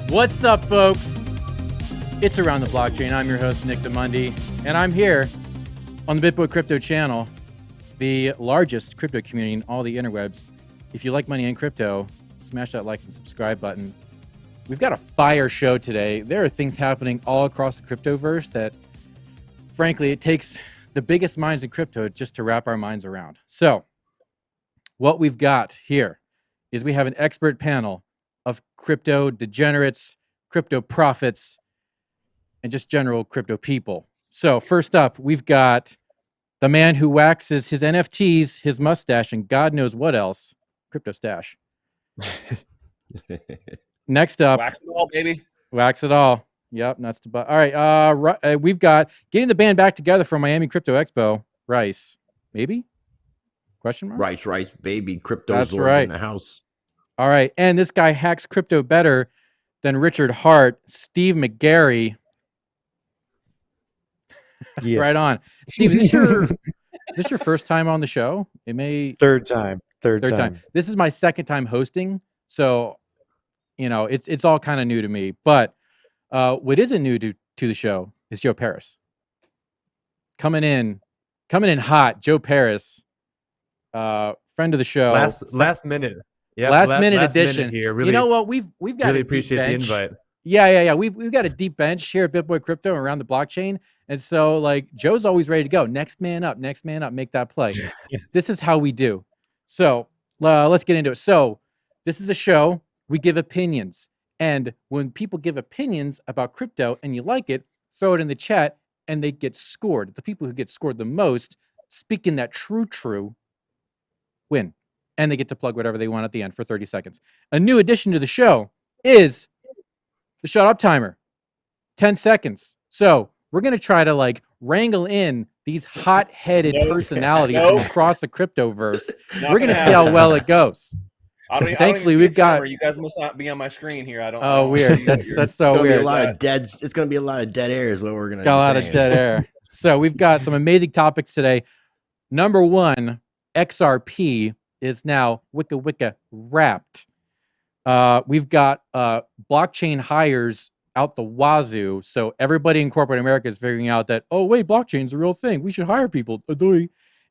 What's up, folks? It's Around the Blockchain. I'm your host, Nick DiMondi, and I'm here on the BitBoy Crypto channel, the largest crypto community in all the interwebs. If you like money and crypto, smash that like and subscribe button. We've got a fire show today. There are things happening all across the cryptoverse that, frankly, it takes the biggest minds in crypto just to wrap our minds around. So, what we've got here is we have an expert panel of crypto degenerates, crypto prophets, and just general crypto people. So first up, we've got the man who waxes his NFTs, his mustache, and God knows what else, Crypto Stache. Next up, wax it all, baby. Wax it all. Yep, nuts to butt. All right, we've got getting the band back together from Miami Crypto Expo. Rice, maybe? Question mark. Rice, baby. Crypto. That's right. In the house. All right, and this guy hacks crypto better than Richard Hart, Steve McGarry. Yeah. Right on. Steve, is this your first time on the show? It may third time. This is my second time hosting, so you know it's all kind of new to me. But what isn't new to the show is Joe Parys. Coming in hot. Joe Parys, friend of the show. Last minute. Yeah, last minute edition here. Really, you know what? We've got really appreciate the invite. Yeah. We've got a deep bench here at BitBoy Crypto around the blockchain, and so like Joe's always ready to go. Next man up, make that play. This is how we do. So let's get into it. So this is a show. We give opinions, and when people give opinions about crypto and you like it, throw it in the chat, and they get scored. The people who get scored the most, speaking that true, win. And they get to plug whatever they want at the end for 30 seconds. A new addition to the show is the shut up timer, 10 seconds. So we're going to try to like wrangle in these hot-headed personalities from across the cryptoverse. We're going to see how well it goes. Thankfully, we've got. You guys must not be on my screen here. I don't. Oh, weird. That's so weird. It's going to be a lot of dead air, is what we're going to. Got a lot of dead air. So we've got some amazing topics today. Number one, XRP is now wicca wrapped. We've got blockchain hires out the wazoo. So everybody in corporate America is figuring out that, oh, wait, blockchain's a real thing. We should hire people.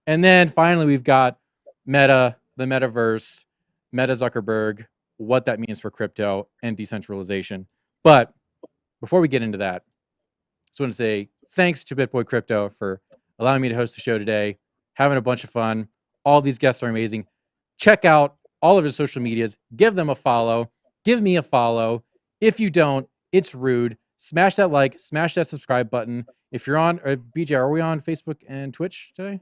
And then finally, we've got Meta, the metaverse, Meta Zuckerberg, what that means for crypto and decentralization. But before we get into that, I just want to say thanks to BitBoy Crypto for allowing me to host the show today, having a bunch of fun. All these guests are amazing. Check out all of his social medias. Give them a follow. Give me a follow. If you don't, it's rude. Smash that like. Smash that subscribe button. If you're on, BJ, are we on Facebook and Twitch today?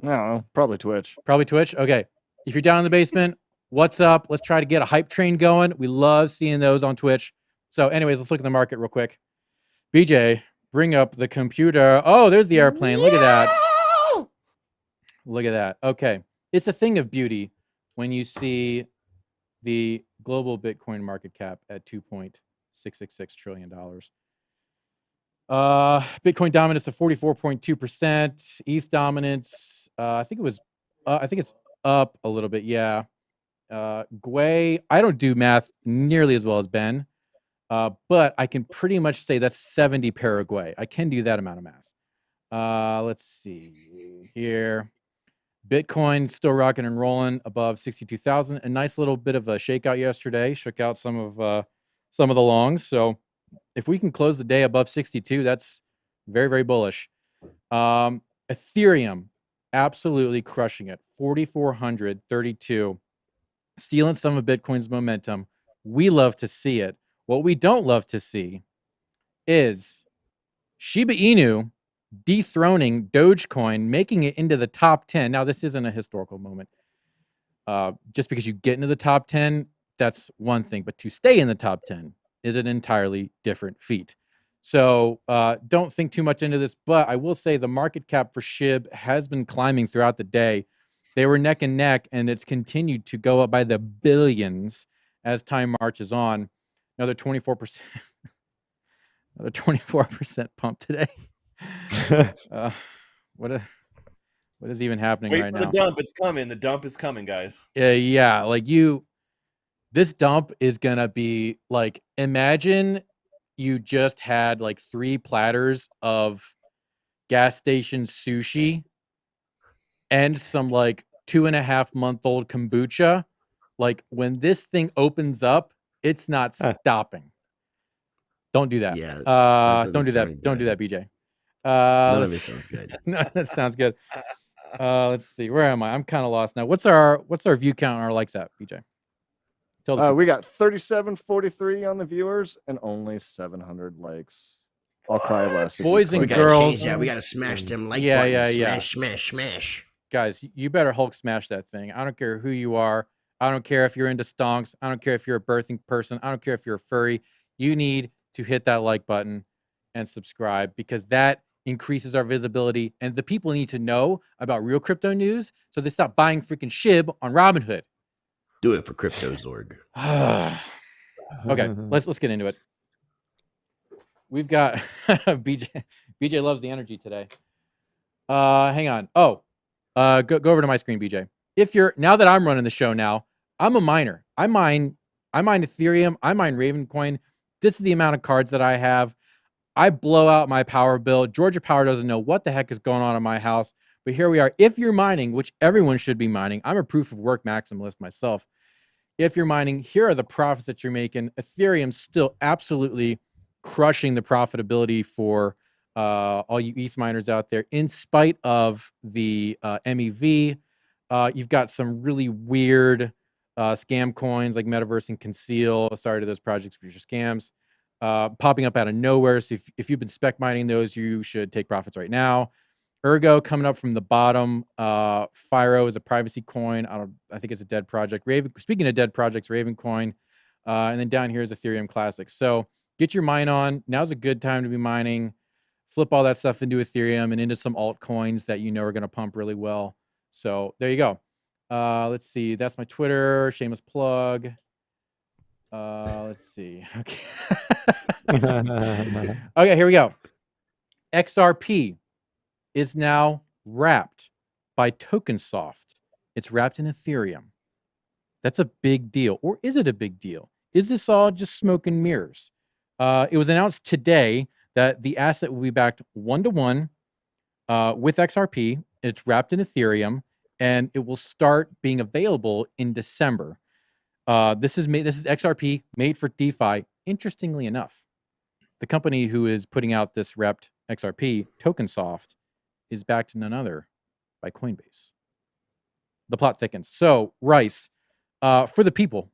No, probably Twitch. Probably Twitch. Okay. If you're down in the basement, what's up? Let's try to get a hype train going. We love seeing those on Twitch. So anyways, let's look at the market real quick. BJ, bring up the computer. Oh, there's the airplane. Look at that. Look at that. Okay. It's a thing of beauty when you see the global Bitcoin market cap at $2.666 trillion. Bitcoin dominance of 44.2%. ETH dominance, I think it's up a little bit. Yeah. Gwei, I don't do math nearly as well as Ben, but I can pretty much say that's 70 Paraguay. I can do that amount of math. Let's see here. Bitcoin still rocking and rolling above 62,000. A nice little bit of a shakeout yesterday. Shook out some of the longs. So if we can close the day above 62, that's very, very bullish. Ethereum absolutely crushing it. 4,432. Stealing some of Bitcoin's momentum. We love to see it. What we don't love to see is Shiba Inu dethroning Dogecoin, making it into the top 10. Now, this isn't a historical moment. Just because you get into the top 10, that's one thing. But to stay in the top 10 is an entirely different feat. So don't think too much into this. But I will say the market cap for SHIB has been climbing throughout the day. They were neck and neck, and it's continued to go up by the billions as time marches on. Another 24%. Another 24% pump today. What is even happening right now? Wait for the dump. It's coming. The dump is coming, guys. Yeah. Like This dump is gonna be like, imagine you just had like 3 platters of gas station sushi and some like 2.5-month-old kombucha. Like when this thing opens up, it's not stopping. Don't do that. Yeah, Don't do that. sound Don't do good. that, BJ. None Let's of it sounds good. no, that sounds good. Let's see. Where am I? I'm kind of lost now. What's our view count on our likes at, BJ? Tell the people. We got 3743 on the viewers and only 700 likes. I'll cry less. Boys and We gotta girls. change that. We gotta smash them like Yeah, buttons. yeah. Smash. Guys, you better Hulk smash that thing. I don't care who you are. I don't care if you're into stonks. I don't care if you're a birthing person. I don't care if you're a furry. You need to hit that like button and subscribe, because that increases our visibility, and the people need to know about real crypto news so they stop buying freaking SHIB on Robinhood. Do it for CryptoZorg. Okay, let's get into it. We've got BJ loves the energy today. Hang on. Go over to my screen, BJ. Now that I'm running the show now, I'm a miner. I mine Ethereum, I mine Ravencoin. This is the amount of cards that I have. I blow out my power bill. Georgia Power doesn't know what the heck is going on in my house, but here we are. If you're mining, which everyone should be mining, I'm a proof of work maximalist myself. If you're mining, here are the profits that you're making. Ethereum's still absolutely crushing the profitability for all you ETH miners out there, in spite of the MEV. You've got some really weird scam coins like Metaverse and Conceal. Sorry to those projects, which are scams, popping up out of nowhere. So if you've been spec mining those, you should take profits right now. Ergo coming up from the bottom. Fyro is a privacy coin. I think it's a dead project. Speaking of dead projects, Ravencoin. And then down here is Ethereum Classic. So get your mine on. Now's a good time to be mining. Flip all that stuff into Ethereum and into some altcoins that you know are going to pump really well. So there you go. Let's see. That's my Twitter. Shameless plug. Let's see. Okay. Okay, here we go. XRP is now wrapped by TokenSoft. It's wrapped in Ethereum. That's a big deal. Or is it a big deal? Is this all just smoke and mirrors? It was announced today that the asset will be backed 1-to-1 with XRP. It's wrapped in Ethereum, and it will start being available in December. This is XRP made for DeFi. Interestingly enough, the company who is putting out this wrapped XRP, TokenSoft, is backed none other by Coinbase. The plot thickens. So, Rice, for the people,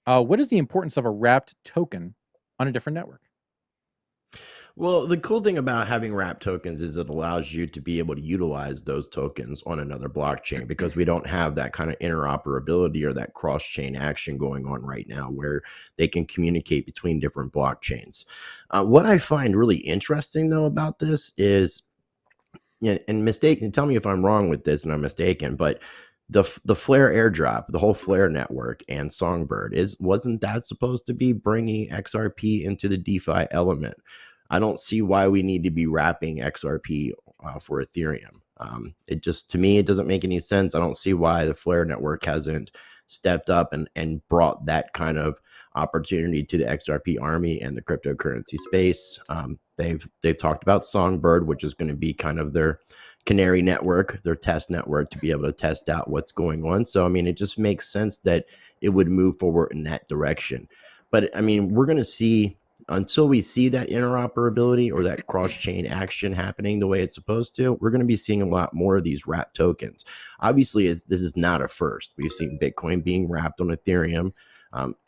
what is the importance of a wrapped token on a different network? Well, the cool thing about having wrapped tokens is it allows you to be able to utilize those tokens on another blockchain, because we don't have that kind of interoperability or that cross-chain action going on right now where they can communicate between different blockchains. What I find really interesting, though, about this is, and tell me if I'm wrong with this and I'm mistaken, but the Flare airdrop, the whole Flare network, and Songbird wasn't that supposed to be bringing XRP into the DeFi element? I don't see why we need to be wrapping XRP for Ethereum. To me, it doesn't make any sense. I don't see why the Flare network hasn't stepped up and brought that kind of opportunity to the XRP army and the cryptocurrency space. They've talked about Songbird, which is going to be kind of their canary network, their test network, to be able to test out what's going on. So, I mean, it just makes sense that it would move forward in that direction. But, I mean, we're going to see, until we see that interoperability or that cross-chain action happening the way it's supposed to, we're going to be seeing a lot more of these wrapped tokens. Obviously, this is not a first. We've seen Bitcoin being wrapped on Ethereum,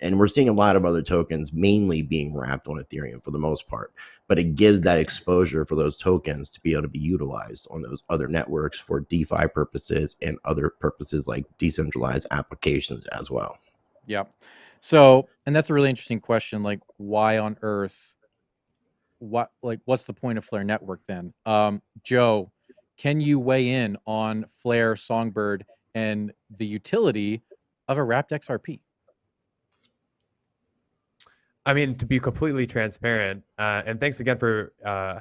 and we're seeing a lot of other tokens mainly being wrapped on Ethereum for the most part. But it gives that exposure for those tokens to be able to be utilized on those other networks for DeFi purposes and other purposes like decentralized applications as well. Yeah. So, and that's a really interesting question. Like, why on earth? What's the point of Flare Network then? Joe, can you weigh in on Flare, Songbird, and the utility of a wrapped XRP? I mean, to be completely transparent, and thanks again for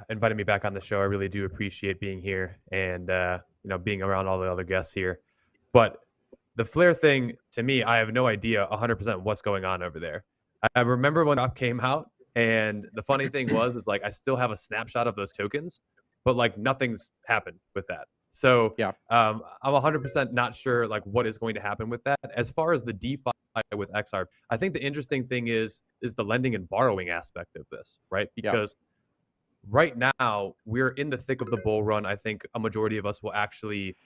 inviting me back on the show. I really do appreciate being here and being around all the other guests here. But the Flare thing, to me, I have no idea 100% what's going on over there. I remember when it came out, and the funny thing is like I still have a snapshot of those tokens, but like nothing's happened with that. So Yeah. I'm 100% not sure like what is going to happen with that. As far as the DeFi with XRP, I think the interesting thing is the lending and borrowing aspect of this, right? Because right now we're in the thick of the bull run. I think a majority of us will actually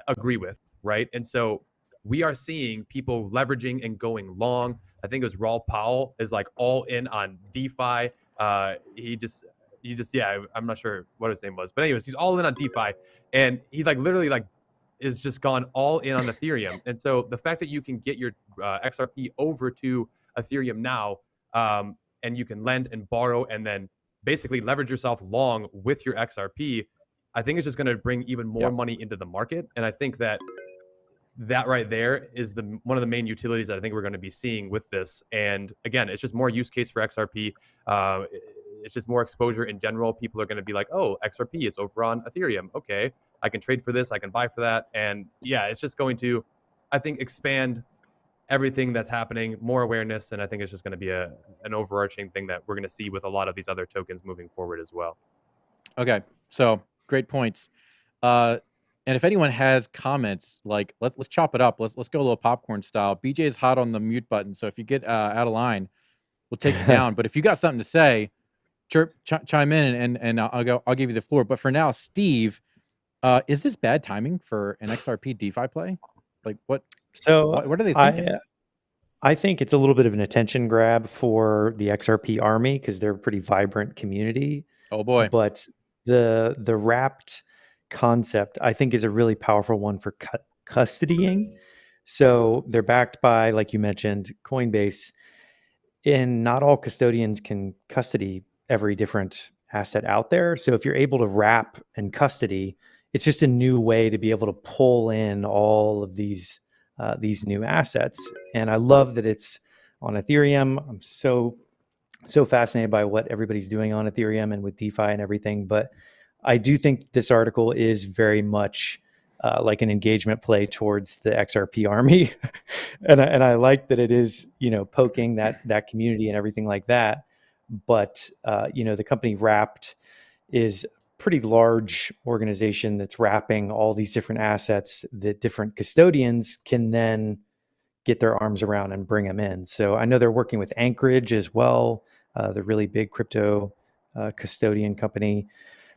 agree with, right? And so we are seeing people leveraging and going long. I think it was Raul Powell is like all in on DeFi. I'm not sure what his name was, but anyways, he's all in on DeFi, and he like literally like is just gone all in on Ethereum. And so the fact that you can get your XRP over to Ethereum now, and you can lend and borrow and then basically leverage yourself long with your XRP, I think it's just going to bring even more money into the market. And I think that right there is one of the main utilities that I think we're going to be seeing with this. And again, it's just more use case for XRP. It's just more exposure in general. People are going to be like, oh, XRP is over on Ethereum. Okay, I can trade for this. I can buy for that. And yeah, it's just going to, I think, expand everything that's happening, more awareness. And I think it's just going to be an overarching thing that we're going to see with a lot of these other tokens moving forward as well. Okay, so great points. And if anyone has comments, like let's chop it up. Let's go a little popcorn style. BJ is hot on the mute button, so if you get out of line, we'll take you down. But if you got something to say, chime in, and I'll give you the floor. But for now, Steve, is this bad timing for an XRP DeFi play? Like what? So what are they thinking? I think it's a little bit of an attention grab for the XRP army because they're a pretty vibrant community. Oh boy! But the wrapped concept I think is a really powerful one for custodying. So they're backed by, like you mentioned, Coinbase, and not all custodians can custody every different asset out there. So if you're able to wrap and custody, it's just a new way to be able to pull in all of these new assets. And I love that it's on Ethereum. I'm so fascinated by what everybody's doing on Ethereum and with DeFi and everything. But I do think this article is very much like an engagement play towards the XRP army. and I like that it is, poking that community and everything like that. But, the company Wrapped is a pretty large organization that's wrapping all these different assets that different custodians can then get their arms around and bring them in. So I know they're working with Anchorage as well, the really big crypto custodian company.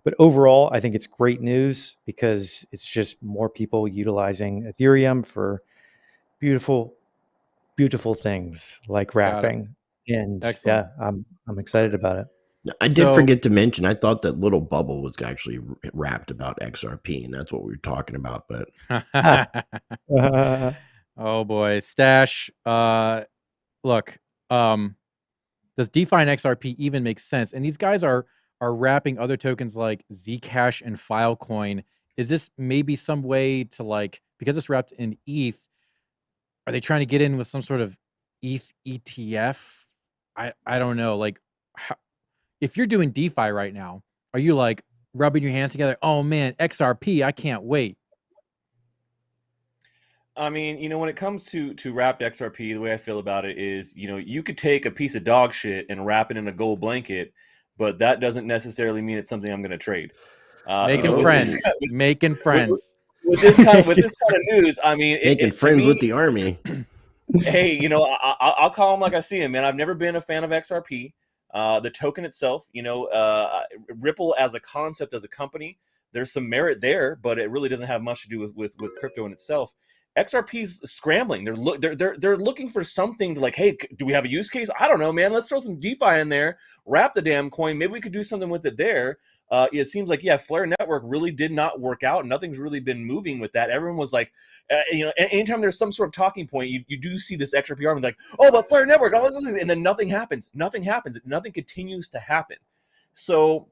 But overall, I think it's great news because it's just more people utilizing Ethereum for beautiful, beautiful things like wrapping. And excellent. Yeah, I'm excited about it. I did forget to mention, I thought that little bubble was actually wrapped about XRP, and that's what we were talking about. But oh boy, Stache. Look, does DeFi and XRP even make sense? And these guys are wrapping other tokens like Zcash and Filecoin. Is this maybe some way to, like, because it's wrapped in ETH, are they trying to get in with some sort of ETH ETF? I don't know. Like, if you're doing DeFi right now, are you like rubbing your hands together? Oh man, XRP, I can't wait. I mean, when it comes to wrapped XRP, the way I feel about it is, you could take a piece of dog shit and wrap it in a gold blanket, but that doesn't necessarily mean it's something I'm going to trade. Making friends. Making friends. With this kind of news, I mean, making friends with the army. Hey, I'll call them like I see them, man. I've never been a fan of XRP. The token itself, Ripple as a concept, as a company, there's some merit there, but it really doesn't have much to do with crypto in itself. XRP's scrambling. They're looking for something to, like, hey, do we have a use case? I don't know, man. Let's throw some DeFi in there, wrap the damn coin. Maybe we could do something with it there. It seems like, Flare Network really did not work out. Nothing's really been moving with that. Everyone was like, anytime there's some sort of talking point, you do see this XRP army like, oh, but Flare Network, and then nothing happens. Nothing happens. Nothing continues to happen. So,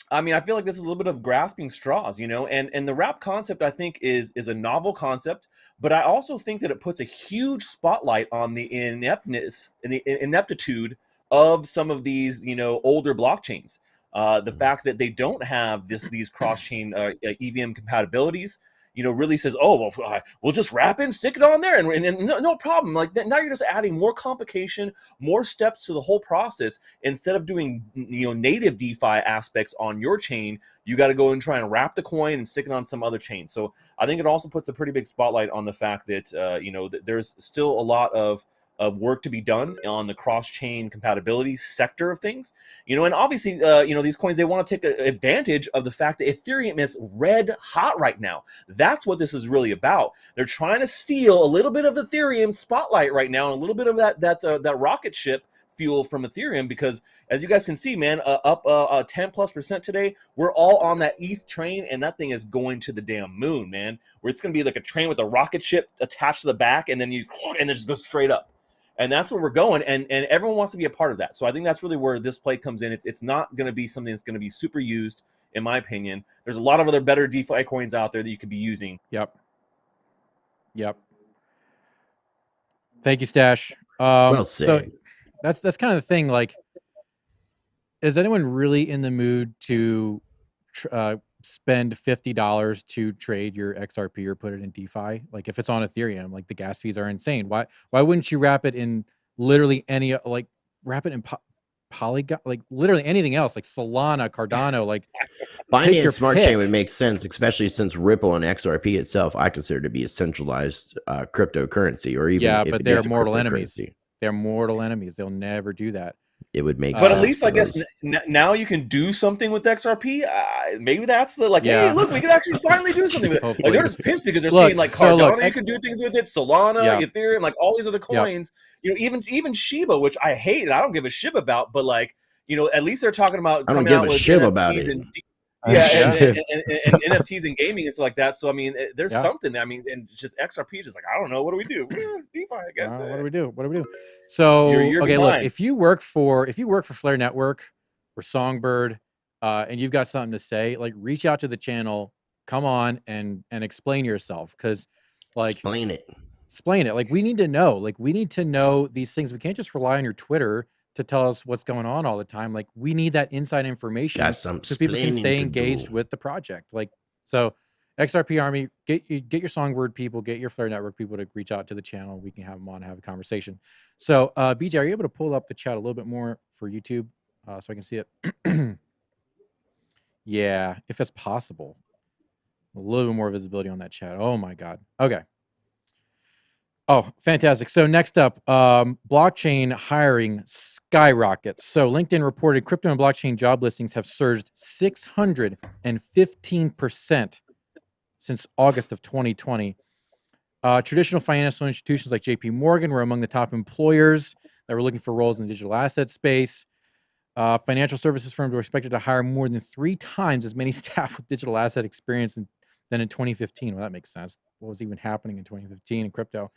I mean, I feel like this is a little bit of grasping straws, and the wrap concept, I think, is a novel concept, but I also think that it puts a huge spotlight on the ineptness and the ineptitude of some of these, older blockchains. The fact that they don't have these cross-chain EVM compatibilities, really says, oh, well, we'll just wrap it and stick it on there, and no problem. Like now you're just adding more complication, more steps to the whole process. Instead of doing native DeFi aspects on your chain, you got to go and try and wrap the coin and stick it on some other chain. So I think it also puts a pretty big spotlight on the fact that that there's still a lot of work to be done on the cross-chain compatibility sector of things, and obviously, these coins, they want to take advantage of the fact that Ethereum is red hot right now. That's what this is really about. They're trying to steal a little bit of Ethereum spotlight right now, and a little bit of that rocket ship fuel from Ethereum, because as you guys can see, man, up 10+% today. We're all on that ETH train, and that thing is going to the damn moon, man. Where it's going to be like a train with a rocket ship attached to the back, and then it just goes straight up. And that's where we're going, and everyone wants to be a part of that. So I think that's really where this play comes in. It's not going to be something that's going to be super used, in my opinion. There's a lot of other better DeFi coins out there that you could be using. Yep. Thank you, Stache. Well so said. that's kind of the thing. Like, is anyone really in the mood to spend $50 to trade your XRP or put it in DeFi? Like, if it's on Ethereum, like the gas fees are insane. Why wouldn't you wrap it in literally any, like wrap it in Polygon, like literally anything else, like Solana, Cardano, like Binance Smart Chain would make sense, especially since Ripple and XRP itself I consider to be a centralized cryptocurrency, or even but they're mortal enemies. They're mortal enemies. They'll never do that. It would make but sense at least I guess now you can do something with XRP. Maybe that's the hey, look, we can actually finally do something with it. Like they're just pissed because they're seeing like Cardano, you can do things with it, Solana, Ethereum, like all these other coins. Even Shiba, which I hate and I don't give a shit about, but like at least they're talking about I don't coming give out a with shit NFTs about it. and NFTs and gaming and stuff like that. So I mean, there's something. I mean, and just XRP is just like, I don't know, what do we do? DeFi, I guess. What do we do? So You're okay, behind. look, if you work for Flare Network or Songbird, and you've got something to say, like reach out to the channel, come on and explain yourself, because like explain it. Like we need to know these things. We can't just rely on your Twitter to tell us what's going on all the time. Like we need that inside information so people can stay engaged with the project. Like, so XRP Army, get your Songbird people, get your Flare Network people to reach out to the channel. We can have them on and have a conversation. So BJ, are you able to pull up the chat a little bit more for YouTube so I can see it? Yeah, if it's possible. A little bit more visibility on that chat. Oh my God. Okay. Oh, fantastic. So next up, blockchain hiring skyrockets. So LinkedIn reported crypto and blockchain job listings have surged 615% since August of 2020. Traditional financial institutions like JP Morgan were among the top employers that were looking for roles in the digital asset space. Financial services firms were expected to hire more than 3 times as many staff with digital asset experience than in 2015. Well, that makes sense. What was even happening in 2015 in crypto?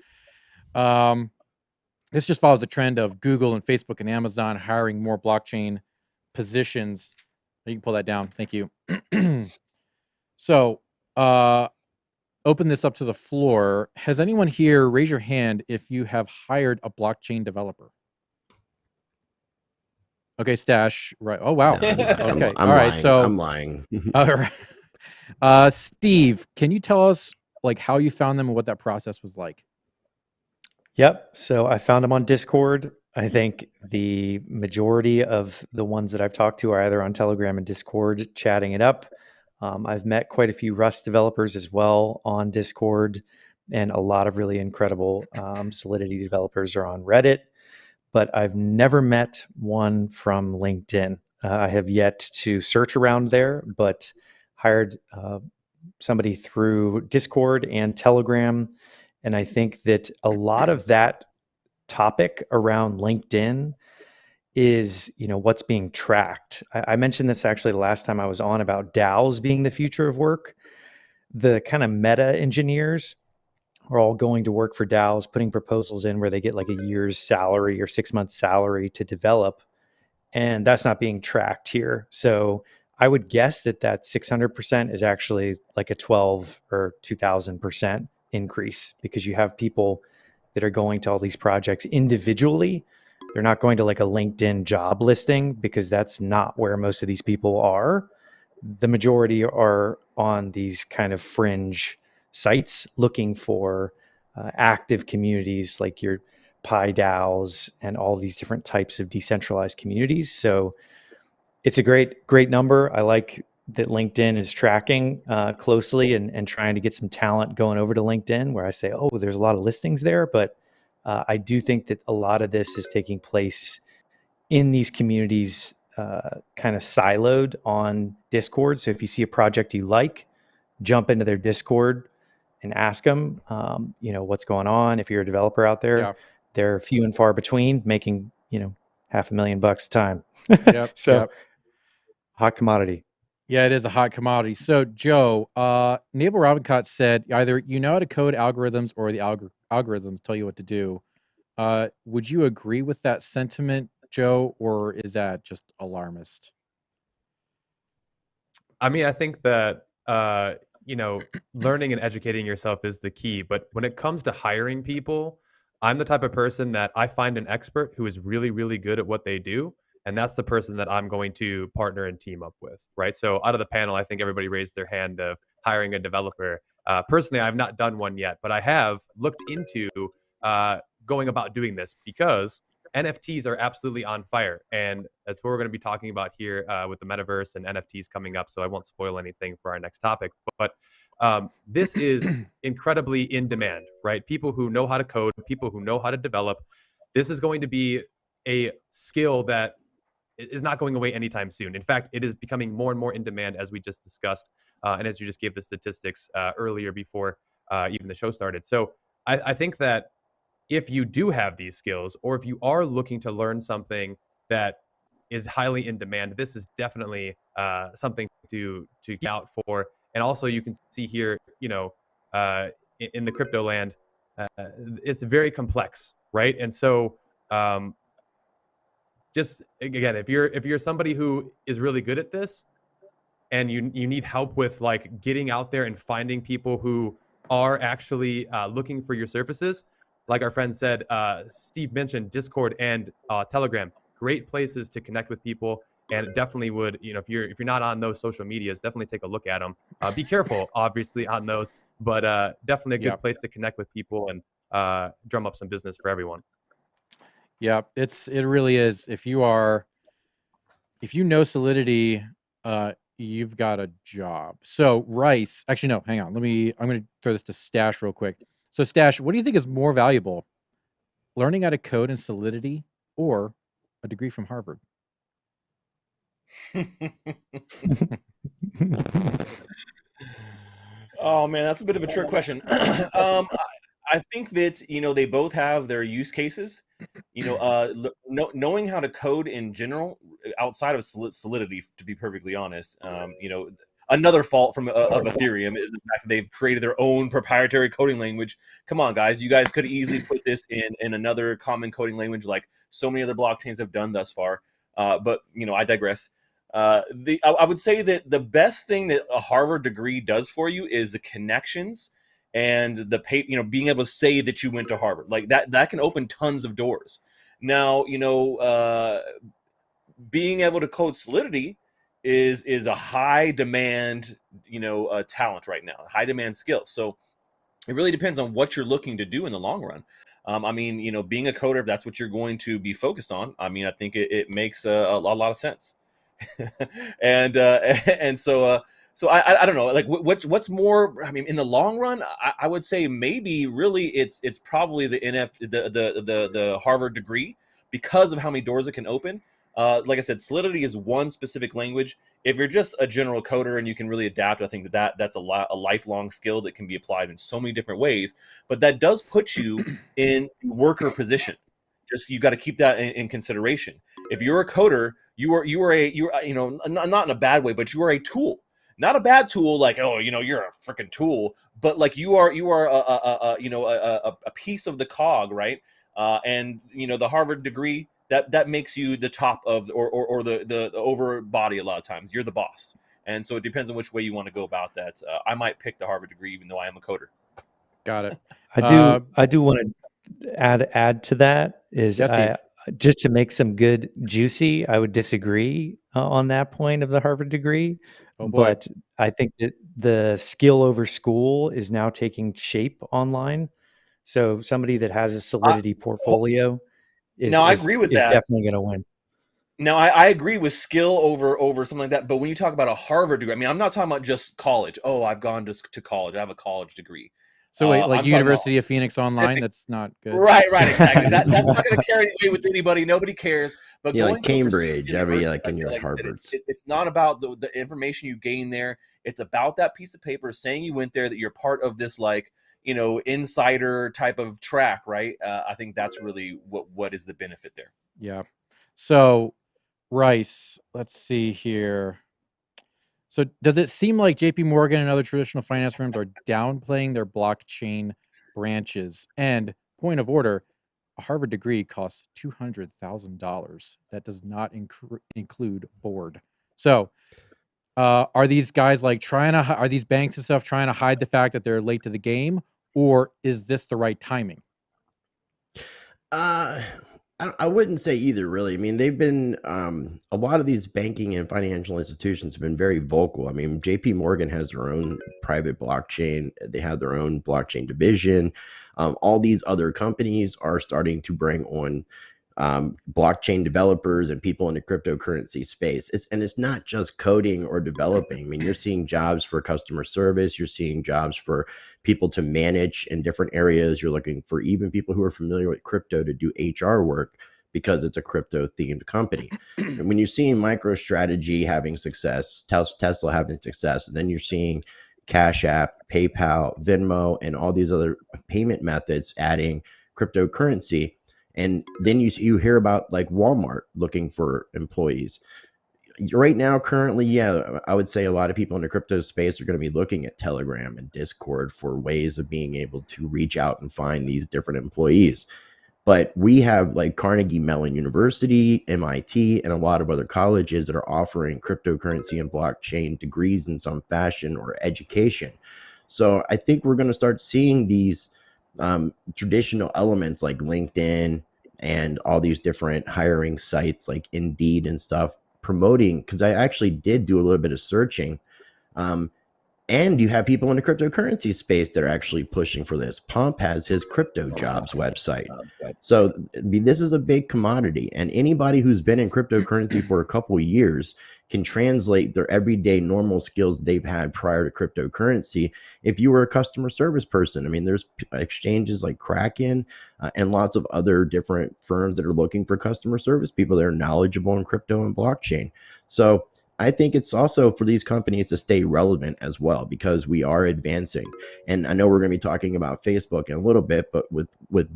This just follows the trend of Google and Facebook and Amazon hiring more blockchain positions. You can pull that down. Thank you. So, open this up to the floor. Has anyone here, raise your hand if you have hired a blockchain developer? Okay, Stache. Right. Oh, wow. No, okay. I'm all right. lying. So I'm lying. all right. Steve, can you tell us like how you found them and what that process was like? Yep. So I found them on Discord. I think the majority of the ones that I've talked to are either on Telegram and Discord chatting it up. I've met quite a few Rust developers as well on Discord, and a lot of really incredible Solidity developers are on Reddit, but I've never met one from LinkedIn. I have yet to search around there, but hired somebody through Discord and Telegram. And I think that a lot of that topic around LinkedIn is, what's being tracked. I mentioned this actually the last time I was on about DAOs being the future of work. The kind of meta engineers are all going to work for DAOs, putting proposals in where they get like a year's salary or 6 months salary to develop. And that's not being tracked here. So I would guess that 600% is actually like a 12 or 2000% increase, because you have people that are going to all these projects individually. They're not going to like a LinkedIn job listing, because that's not where most of these people are. The majority are on these kind of fringe sites looking for active communities like your Pi DAOs and all these different types of decentralized communities. So it's a great number. I like that LinkedIn is tracking closely and trying to get some talent going over to LinkedIn, where I say, oh, there's a lot of listings there. But I do think that a lot of this is taking place in these communities, kind of siloed on Discord. So if you see a project you like, jump into their Discord and ask them, what's going on. If you're a developer out there, Yeah. they're few and far between, making, $500,000 a time. Yep. So yep. hot commodity. Yeah, it is a hot commodity. So, Joe, Naval Ravencott said either you know how to code algorithms or the algorithms tell you what to do. Would you agree with that sentiment, Joe, or is that just alarmist? I mean, I think that learning and educating yourself is the key. But when it comes to hiring people, I'm the type of person that I find an expert who is really, really good at what they do. And that's the person that I'm going to partner and team up with, right? So out of the panel, I think everybody raised their hand of hiring a developer. Personally, I've not done one yet, but I have looked into going about doing this because NFTs are absolutely on fire. And that's what we're going to be talking about here with the metaverse and NFTs coming up. So I won't spoil anything for our next topic. But this is incredibly in demand, right? People who know how to code, people who know how to develop. This is going to be a skill that is not going away anytime soon. In fact, it is becoming more and more in demand, as we just discussed. And as you just gave the statistics earlier before even the show started. So I think that if you do have these skills, or if you are looking to learn something that is highly in demand, this is definitely something to get out for. And also, you can see here, in the crypto land, it's very complex, right? And so, just again, if you're somebody who is really good at this, and you need help with like getting out there and finding people who are actually looking for your services, like our friend said, Steve mentioned Discord and Telegram, great places to connect with people. And it definitely would, if you're not on those social medias, definitely take a look at them. Be careful, obviously, on those, but definitely a good place to connect with people and drum up some business for everyone. Yeah, it really is. If you know Solidity, you've got a job. So Rice, actually no, hang on. I'm going to throw this to Stache real quick. So Stache, what do you think is more valuable? Learning how to code in Solidity or a degree from Harvard? Oh man, that's a bit of a trick question. I think that they both have their use cases. Knowing how to code in general, outside of Solidity, to be perfectly honest, another fault of Ethereum is the fact that they've created their own proprietary coding language. Come on, guys, you guys could easily put this in another common coding language, like so many other blockchains have done thus far. But I digress. I would say that the best thing that a Harvard degree does for you is the connections and being able to say that you went to Harvard. Like that can open tons of doors. Now, being able to code Solidity is a high demand, talent right now, high demand skill. So it really depends on what you're looking to do in the long run. Being a coder, if that's what you're going to be focused on, I think it makes a lot of sense. and so I don't know, like what's more. In the long run, I would say maybe really it's probably the Harvard degree, because of how many doors it can open. Like I said, Solidity is one specific language. If you're just a general coder and you can really adapt, I think that's a lifelong skill that can be applied in so many different ways. But that does put you in worker position. Just you got to keep that in consideration. If you're a coder, you are not in a bad way, but you are a tool. Not a bad tool, like, oh, you're a freaking tool, but like you are a piece of the cog, right? And the Harvard degree that makes you the top of or the over body. A lot of times you're the boss, and so it depends on which way you want to go about that. I might pick the Harvard degree, even though I am a coder. Got it. I do want to add to that is yes, just to make some good juicy. I would disagree on that point of the Harvard degree, Oh boy. but I think that the skill over school is now taking shape online. So somebody that has a Solidity portfolio is I agree with that. definitely going to win. Now, I agree with skill over something like that. But when you talk about a Harvard degree, I mean, I'm not talking about just college. Oh, I've gone to college. I have a college degree. So wait, like I'm University of Phoenix online, that's not good. Right, exactly. That's not going to carry away with anybody. Nobody cares. But Yeah, going like to a Cambridge, university, like when you're at Harvard. It's not about the information you gain there. It's about that piece of paper saying you went there, that you're part of this, like, you know, insider type of track, right? I think that's really what is the benefit there. Yeah. So, Rice, let's see here. So, does it seem like JP Morgan and other traditional finance firms are downplaying their blockchain branches? And point of order, a Harvard degree costs $200,000. That does not include board. So, are these guys like are these banks and stuff trying to hide the fact that they're late to the game, or is this the right timing? I wouldn't say either, really. I mean, they've been a lot of these banking and financial institutions have been very vocal. I mean, JP Morgan has their own private blockchain. They have their own blockchain division. All these other companies are starting to bring on blockchain developers and people in the cryptocurrency space. It's not just coding or developing. I mean, you're seeing jobs for customer service. You're seeing jobs for people to manage in different areas. You're looking for even people who are familiar with crypto to do HR work because it's a crypto themed company. And when you're seeing MicroStrategy having success, Tesla having success, and then you're seeing Cash App, PayPal, Venmo, and all these other payment methods adding cryptocurrency. And then you hear about like Walmart looking for employees. Right now, currently, yeah, I would say a lot of people in the crypto space are going to be looking at Telegram and Discord for ways of being able to reach out and find these different employees. But we have like Carnegie Mellon University, MIT, and a lot of other colleges that are offering cryptocurrency and blockchain degrees in some fashion or education. So I think we're going to start seeing these traditional elements like LinkedIn and all these different hiring sites like Indeed and stuff promoting, because I actually did do a little bit of searching. And you have people in the cryptocurrency space that are actually pushing for this. Pump has his crypto jobs website. So I mean, this is a big commodity, and anybody who's been in cryptocurrency for a couple of years can translate their everyday normal skills they've had prior to cryptocurrency. If you were a customer service person, I mean, there's exchanges like Kraken and lots of other different firms that are looking for customer service people that are knowledgeable in crypto and blockchain. So I think it's also for these companies to stay relevant as well, because we are advancing. And I know we're going to be talking about Facebook in a little bit, but with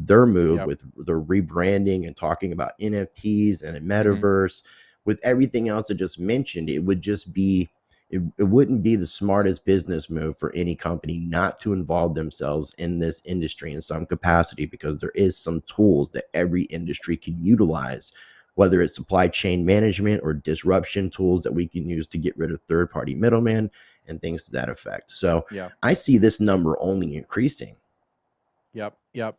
their move, with their rebranding and talking about NFTs and a metaverse, with everything else I just mentioned, it would just be, it wouldn't be the smartest business move for any company not to involve themselves in this industry in some capacity, because there is some tools that every industry can utilize, whether it's supply chain management or disruption tools that we can use to get rid of third-party middlemen and things to that effect. So I see this number only increasing. Yep.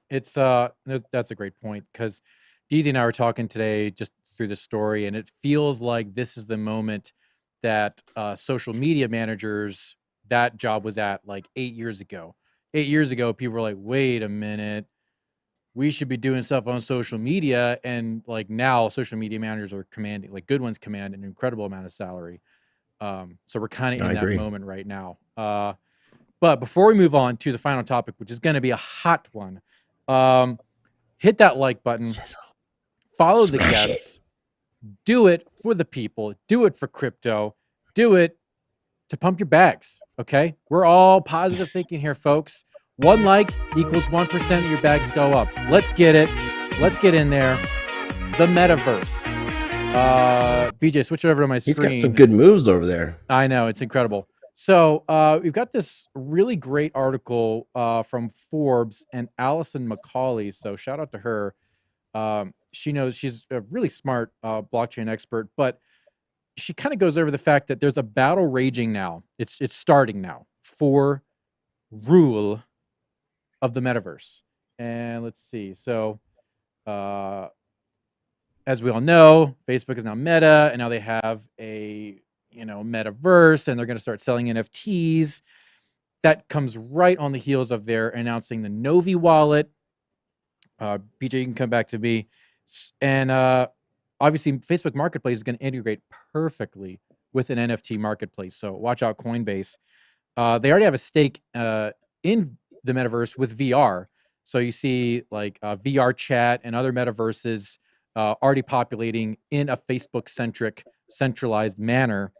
It's that's a great point, because DZ and I were talking today just through the story, and it feels like this is the moment that social media managers, that job was at like 8 years ago. 8 years ago, people were like, wait a minute, we should be doing stuff on social media. And like now social media managers are commanding, like good ones command an incredible amount of salary. So we're kind of in that moment right now. But before we move on to the final topic, which is going to be a hot one, hit that like button, follow the guests, do it for the people, do it for crypto, do it to pump your bags. Okay. We're all positive thinking here, folks. 1 like equals 1% of your bags go up. Let's get it. Let's get in there. The metaverse. BJ, switch it over to my screen. He's got some good moves over there. I know, it's incredible. So we've got this really great article from Forbes and Allison McCauley. So shout out to her. She knows, she's a really smart blockchain expert, but she kind of goes over the fact that there's a battle raging now. It's starting now for rule of the metaverse. And let's see. So as we all know, Facebook is now Meta, and now they have a metaverse, and they're going to start selling NFTs. That comes right on the heels of their announcing the Novi wallet. BJ, you can come back to me. And obviously, Facebook Marketplace is going to integrate perfectly with an NFT marketplace. So watch out, Coinbase. They already have a stake in the metaverse with VR. So you see like VR chat and other metaverses already populating in a Facebook-centric, centralized manner.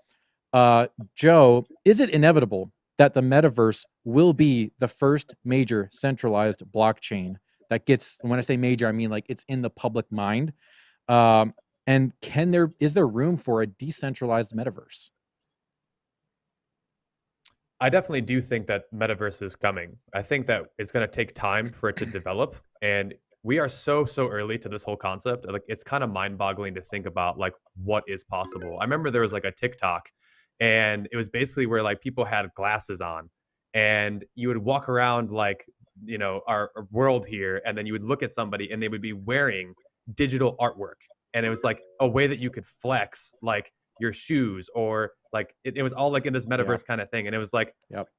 Joe, is it inevitable that the metaverse will be the first major centralized blockchain that gets, when I say major, I mean like it's in the public mind? And is there room for a decentralized metaverse? I definitely do think that metaverse is coming. I think that it's going to take time for it to develop, and we are so early to this whole concept. Like, it's kind of mind-boggling to think about like what is possible. I remember there was like a TikTok, and it was basically where like people had glasses on, and you would walk around like our world here, and then you would look at somebody, and they would be wearing digital artwork, and it was like a way that you could flex like your shoes, or like it was all like in this metaverse kind of thing. And it was like,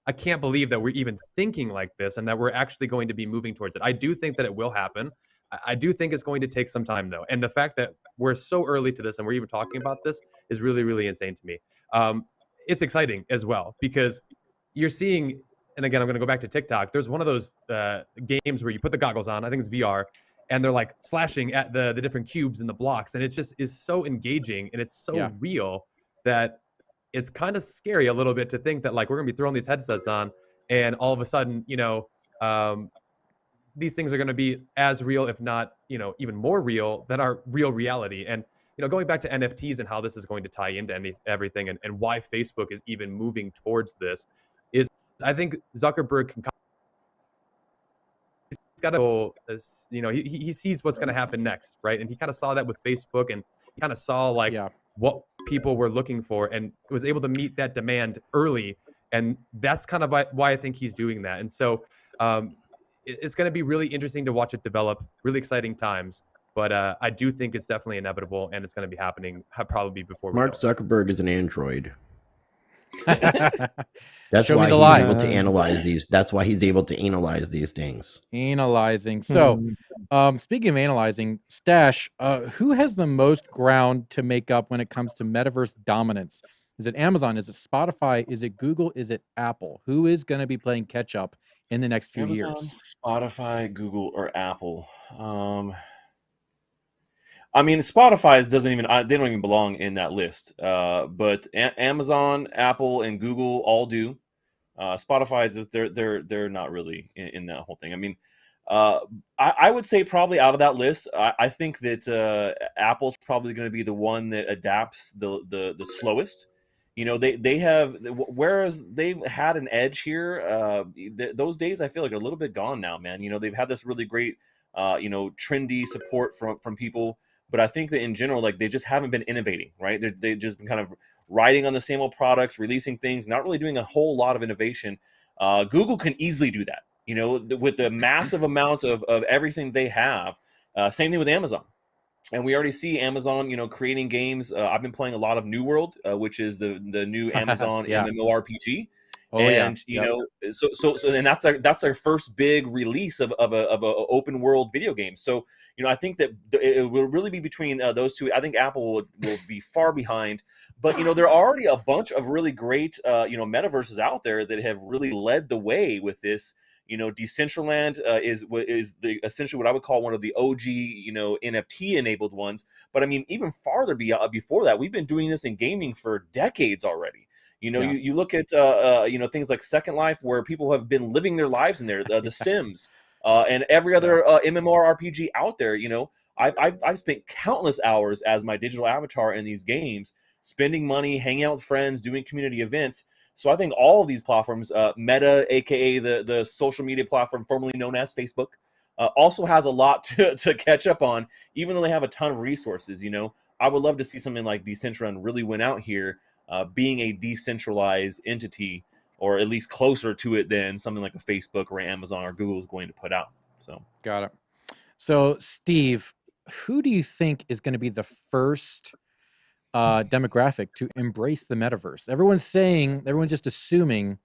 I can't believe that we're even thinking like this, and that we're actually going to be moving towards it. I do think that it will happen. I do think it's going to take some time though. And the fact that we're so early to this and we're even talking about this is really, really insane to me. It's exciting as well, because you're seeing, and again, I'm going to go back to TikTok. There's one of those games where you put the goggles on, I think it's VR, and they're like slashing at the different cubes and the blocks. And it just is so engaging, and it's so real that it's kind of scary a little bit to think that like we're going to be throwing these headsets on, and all of a sudden, these things are going to be as real, if not, even more real than our real reality. And, going back to NFTs and how this is going to tie into everything, and why Facebook is even moving towards this, is I think Zuckerberg can, he's got to, he sees what's going to happen next, right? And he kind of saw that with Facebook, and he kind of saw like what people were looking for, and was able to meet that demand early. And that's kind of why I think he's doing that. And so it's going to be really interesting to watch it develop. Really exciting times. But I do think it's definitely inevitable, and it's going to be happening probably before. Mark Zuckerberg is an android. That's why he's able to analyze these. That's why he's able to analyze these things. Analyzing. So, speaking of analyzing, Stache, who has the most ground to make up when it comes to metaverse dominance? Is it Amazon? Is it Spotify? Is it Google? Is it Apple? Who is going to be playing catch up in the next few years? Spotify, Google, or Apple? I mean, Spotify doesn't even, they don't even belong in that list. But Amazon, Apple, and Google all do. Spotify is they're not really in that whole thing. I mean, I would say probably out of that list, I think that Apple's probably going to be the one that adapts the slowest. They have, whereas they've had an edge here, those days I feel like are a little bit gone now, man. They've had this really great, trendy support from people. But I think that in general, like, they just haven't been innovating, right? They've just been kind of riding on the same old products, releasing things, not really doing a whole lot of innovation. Google can easily do that, with the massive amount of everything they have. Same thing with Amazon. And we already see Amazon, creating games. I've been playing a lot of New World, which is the new Amazon MMORPG. And and that's our first big release of a open world video game. So I think that it will really be between those two. I think Apple will be far behind, but there are already a bunch of really great metaverses out there that have really led the way with this. Decentraland is essentially what I would call one of the OG NFT enabled ones. But I mean, even farther before that, we've been doing this in gaming for decades already. You look at things like Second Life, where people have been living their lives in there, the Sims, and every other MMORPG out there. I've spent countless hours as my digital avatar in these games, spending money, hanging out with friends, doing community events. So I think all of these platforms, Meta, aka the social media platform formerly known as Facebook, also has a lot to catch up on, even though they have a ton of resources. I would love to see something like Decentraland really win out here. Being a decentralized entity, or at least closer to it than something like a Facebook or Amazon or Google is going to put out. So got it. So Steve, who do you think is going to be the first demographic to embrace the metaverse. Everyone's just assuming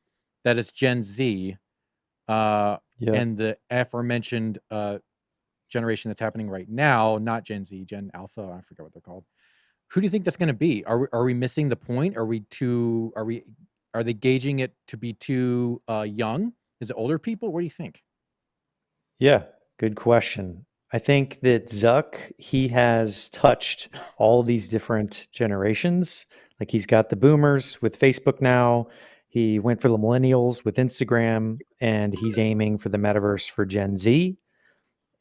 that it's Gen Z and the aforementioned generation that's happening right now, not Gen Z, Gen Alpha. I forget what they're called. Who do you think that's going to be? Are we missing the point? Are they gauging it to be too young? Is it older people? What do you think? Yeah, good question. I think that Zuck, he has touched all these different generations. Like he's got the boomers with Facebook now. He went for the millennials with Instagram, and he's aiming for the metaverse for Gen Z.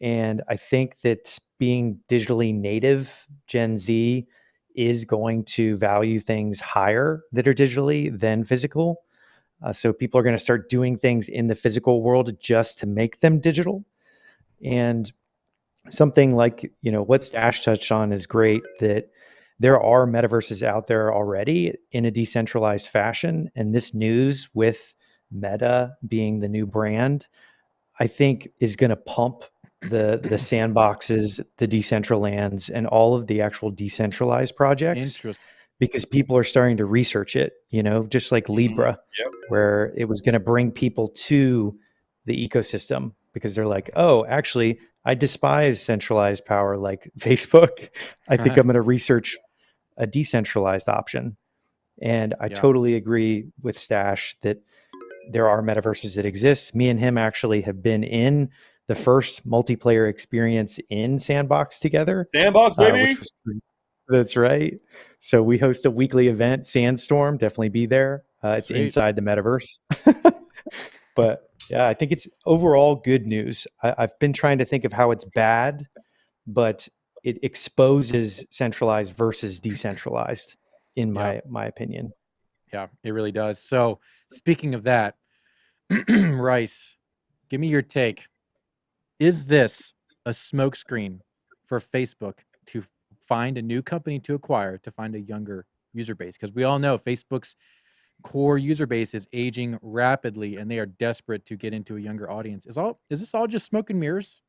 And I think that being digitally native, Gen Z is going to value things higher that are digitally than physical. So people are going to start doing things in the physical world just to make them digital. And something like, what Stache touched on is great, that there are metaverses out there already in a decentralized fashion. And this news with Meta being the new brand, I think is going to pump the sandboxes, the Decentralands, and all of the actual decentralized projects, because people are starting to research it, just like Libra, where it was going to bring people to the ecosystem because they're like, oh, actually, I despise centralized power like Facebook. I think I'm going to research a decentralized option. And I totally agree with Stache that there are metaverses that exist. Me and him actually have been in the first multiplayer experience in Sandbox together. Sandbox, baby! That's right. So we host a weekly event, Sandstorm. Definitely be there. It's Sweet. inside the metaverse. But yeah, I think it's overall good news. I've been trying to think of how it's bad, but it exposes centralized versus decentralized, in my opinion. Yeah, it really does. So speaking of that, Rice, give me your take. Is this a smokescreen for Facebook to find a new company to acquire, to find a younger user base? Because we all know Facebook's core user base is aging rapidly, and they are desperate to get into a younger audience. Is this all just smoke and mirrors?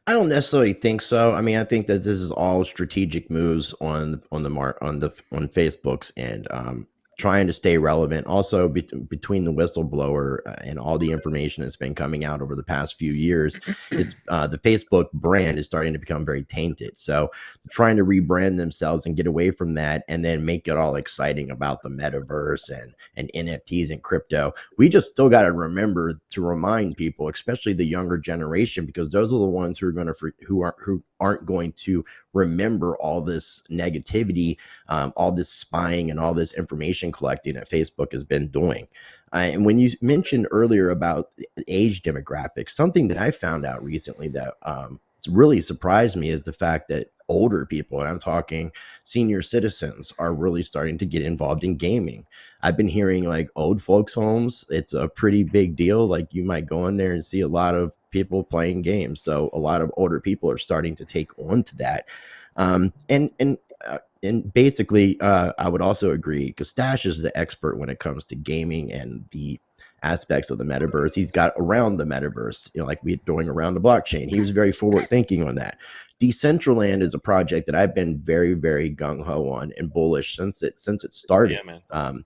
I don't necessarily think so. I mean, I think that this is all strategic moves on Facebook's and trying to stay relevant. Also, between the whistleblower and all the information that's been coming out over the past few years, is the Facebook brand is starting to become very tainted. So, trying to rebrand themselves and get away from that, and then make it all exciting about the metaverse and NFTs and crypto. We just still got to remember to remind people, especially the younger generation, because those are the ones who are going to who aren't going to remember all this negativity, all this spying, and all this information collecting that Facebook has been doing. And when you mentioned earlier about age demographics, something that I found out recently that really surprised me is the fact that older people, and I'm talking senior citizens, are really starting to get involved in gaming. I've been hearing like old folks homes, it's a pretty big deal. Like you might go in there and see a lot of people playing games. So a lot of older people are starting to take on to that. And basically, I would also agree, because Stache is the expert when it comes to gaming and the aspects of the metaverse. He's got around the metaverse, like we're doing around the blockchain. He was very forward thinking on that. Decentraland is a project that I've been very, very gung ho on and bullish since it started. Yeah, man.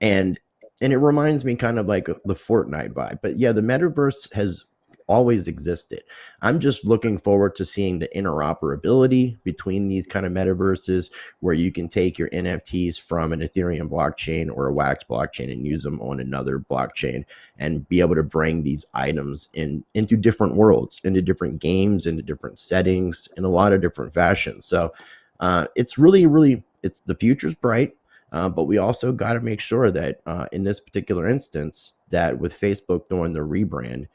And it reminds me kind of like the Fortnite vibe. But yeah, the metaverse has always existed. I'm just looking forward to seeing the interoperability between these kind of metaverses, where you can take your NFTs from an Ethereum blockchain or a Wax blockchain and use them on another blockchain, and be able to bring these items into different worlds, into different games, into different settings, in a lot of different fashions. So it's really, it's the future's bright. But we also got to make sure that in this particular instance, that with Facebook doing the rebrand,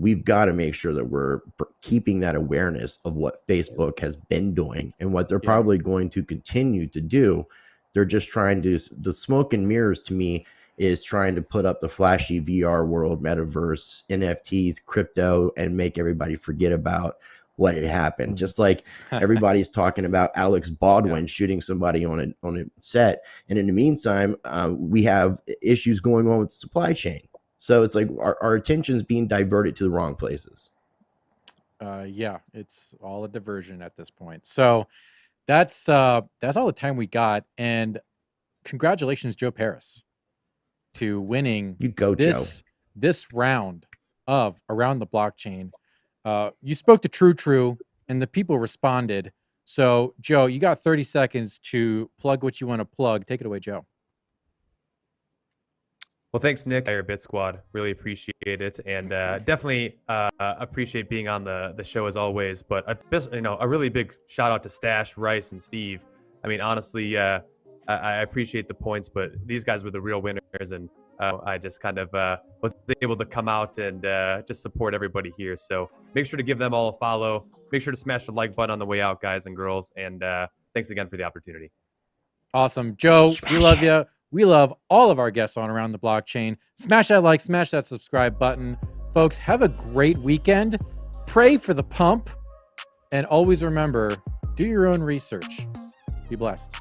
we've got to make sure that we're keeping that awareness of what Facebook has been doing and what they're probably going to continue to do. They're just trying to, the smoke and mirrors to me is trying to put up the flashy VR world, metaverse, NFTs, crypto, and make everybody forget about what had happened. Just like everybody's talking about Alex Baldwin shooting somebody on a set. And in the meantime, we have issues going on with the supply chain. So it's like our attention is being diverted to the wrong places. Yeah, it's all a diversion at this point. So that's all the time we got. And congratulations, Joe Parys, to winning You go, Joe. this round of Around the Blockchain. You spoke to True, and the people responded. So, Joe, you got 30 seconds to plug what you want to plug. Take it away, Joe. Well, thanks, Nick. Your BitSquad, really appreciate it, and definitely appreciate being on the show as always. But a really big shout out to Stache, Rice, and Steve. I mean, honestly, I appreciate the points, but these guys were the real winners, and I just kind of was able to come out and just support everybody here. So make sure to give them all a follow. Make sure to smash the like button on the way out, guys and girls. And thanks again for the opportunity. Awesome. Joe, we love you. We love all of our guests on Around the Blockchain. Smash that like, smash that subscribe button. Folks, have a great weekend. Pray for the pump. And always remember, do your own research. Be blessed.